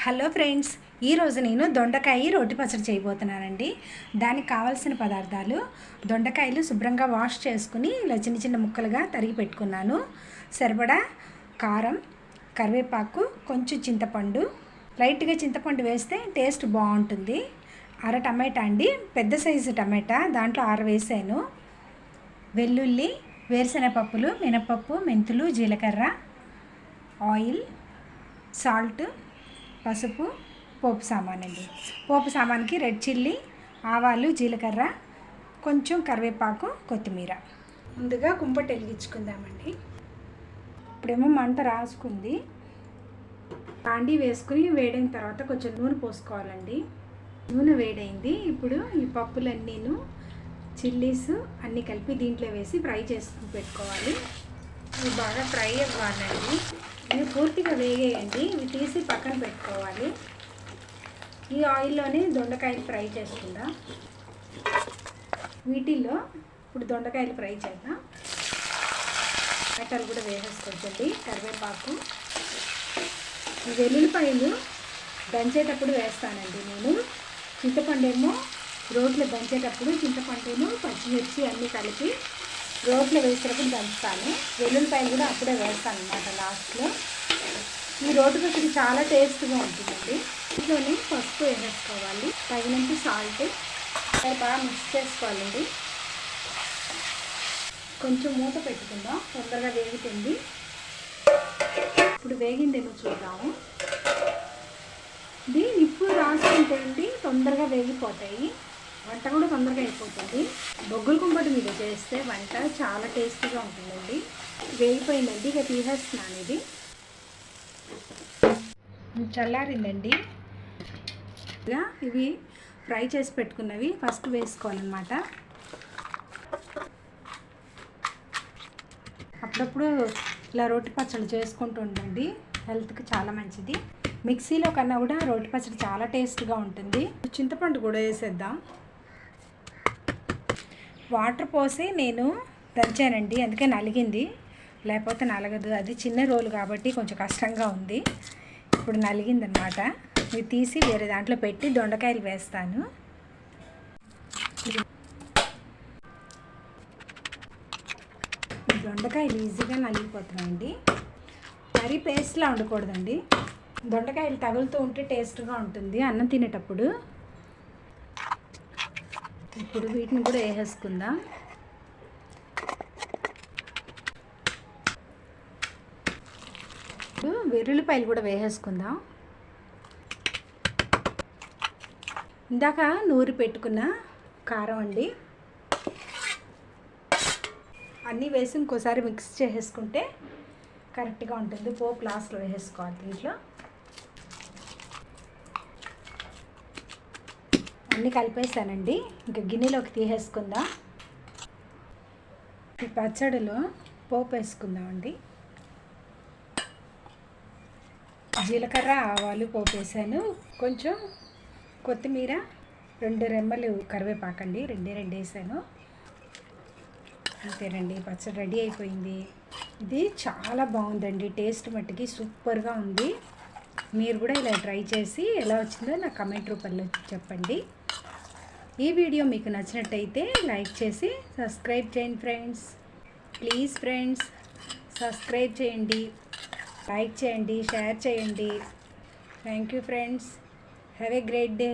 Hello friends, ఈరోజు నేను దొండకాయ రోటి పచ్చడి చేయబోతున్నానండి. దానికి కావాల్సిన పదార్థాలు: దొండకాయలు శుభ్రంగా వాష్ చేసుకుని ఇలా చిన్న చిన్న ముక్కలుగా తరిగి పెట్టుకున్నాను. సరిపడా కారం, కరివేపాకు, కొంచెం చింతపండు, లైట్గా చింతపండు వేస్తే టేస్ట్ బాగుంటుంది. అర టమాటా అండి, పెద్ద సైజు టమాటా, దాంట్లో 6 వేసాను. వెల్లుల్లి, వేరుశనగపప్పులు, మినపప్పు, మెంతులు, జీలకర్ర, ఆయిల్, సాల్ట్, పసుపు, పోపు సామానండి. పోపు సామాన్కి రెడ్ చిల్లీ, ఆవాలు, జీలకర్ర, కొంచెం కరివేపాకు, కొత్తిమీర. ముందుగా కుంపటి వెలిగించుకుందామండి. ఇప్పుడేమో మంట రాసుకుంది. కాండి వేసుకుని వేడైన తర్వాత కొంచెం నూనె పోసుకోవాలండి. నూనె వేడైంది. ఇప్పుడు ఈ పప్పులన్నీను, చిల్లీస్ అన్నీ కలిపి దీంట్లో వేసి ఫ్రై చేసుకుని పెట్టుకోవాలి. ఇవి బాగా ఫ్రై అవ్వాలండి. ఇవి పూర్తిగా వేగేయండి. ఇవి తీసి పక్కన పెట్టుకోవాలి. ఈ ఆయిల్లోనే దొండకాయలు ఫ్రై చేసుకుందాం. వీటిల్లో ఇప్పుడు దొండకాయలు ఫ్రై చేద్దాం. టమాటాలు కూడా వేసేసుకోవచ్చండి. కరివేపాకు, ఈ వెల్లుల్లిపాయలు దంచేటప్పుడు వేస్తానండి నేను. చింతపండు ఏమో రోట్లో దంచేటప్పుడు చింతపండును, పచ్చిమిర్చి అన్నీ కలిపి రోట్లో వేసేటప్పుడు దంచుతాను. వెల్లుల్లిపాయలు కూడా అప్పుడే వేస్తాను అన్నమాట లాస్ట్లో. ఈ రోటి పచ్చడి చాలా టేస్ట్గా ఉంటుందండి. ఇంట్లోనే పసుపు వేసేసుకోవాలి, తగినంత సాల్ట్, బాగా మిక్స్ చేసుకోవాలండి. కొంచెం మూత పెట్టుకుందాం, తొందరగా వేగుతుంది. ఇప్పుడు వేగిందేమో చూద్దాము. ఇది నిప్పు రాసుకుంటే అండి తొందరగా వేగిపోతాయి, వంట కూడా తొందరగా అయిపోతుంది. బొగ్గుల కుంపటి మీద చేస్తే వంట చాలా టేస్టీగా ఉంటుందండి. వేగిపోయిందండి, ఇక తీసేస్తున్నాను. ఇది చల్లారిందండి. ఇవి ఫ్రై చేసి పెట్టుకున్నవి ఫస్ట్ వేసుకోవాలన్నమాట. అప్పుడప్పుడు ఇలా రోటి పచ్చడి చేసుకుంటూ ఉండండి, హెల్త్కి చాలా మంచిది. మిక్సీలో కన్నా కూడా రోటి పచ్చడి చాలా టేస్ట్గా ఉంటుంది. చింతపండు కూడా వేసేద్దాం. వాటర్ పోసి నేను దంచానండి, అందుకే నలిగింది, లేకపోతే నలగదు. అది చిన్న రోలు కాబట్టి కొంచెం కష్టంగా ఉంది. ఇప్పుడు నలిగిందనమాట. ఇది తీసి వేరే దాంట్లో పెట్టి దొండకాయలు వేస్తాను. దొండకాయలు ఈజీగా నలిగిపోతున్నాయండి. మరీ పేస్ట్లా ఉండకూడదండి. దొండకాయలు తగులుతూ ఉంటే టేస్ట్గా ఉంటుంది అన్నం తినేటప్పుడు. ఇప్పుడు వీటిని కూడా వేసేసుకుందాం. ఇప్పుడు వెల్లుల్లిపాయలు కూడా వేసేసుకుందాం. ఇందాక నూరి పెట్టుకున్న కారం అండి, అన్నీ వేసి ఇంకోసారి మిక్స్ చేసేసుకుంటే కరెక్ట్గా ఉంటుంది. పోపు లాస్ట్లో వేసేసుకోవాలి. దీంట్లో అన్నీ కలిపేసానండి. ఇంకా గిన్నెలోకి తీసేసుకుందాం. ఈ పచ్చడిలో పోపు వేసుకుందామండి. జీలకర్ర, ఆవాలు పోపు వేసాను. కొంచెం కొత్తిమీర, 2 రెమ్మలు కరివేపాకండి, రెండే వేసాను. అంతేనండి, పచ్చడి రెడీ అయిపోయింది. ఇది చాలా బాగుందండి, టేస్ట్ మట్టికి సూపర్గా ఉంది. మీరు కూడా ఇలా ట్రై చేసి ఎలా వచ్చిందో నాకు కమెంట్ రూపంలో చెప్పండి. ఈ వీడియో మీకు నచ్చినట్టయితే లైక్ చేసి సబ్స్క్రైబ్ చేయండి ఫ్రెండ్స్. ప్లీజ్ ఫ్రెండ్స్, సబ్స్క్రైబ్ చేయండి, లైక్ చేయండి, షేర్ చేయండి. Thank you friends. Have a great day.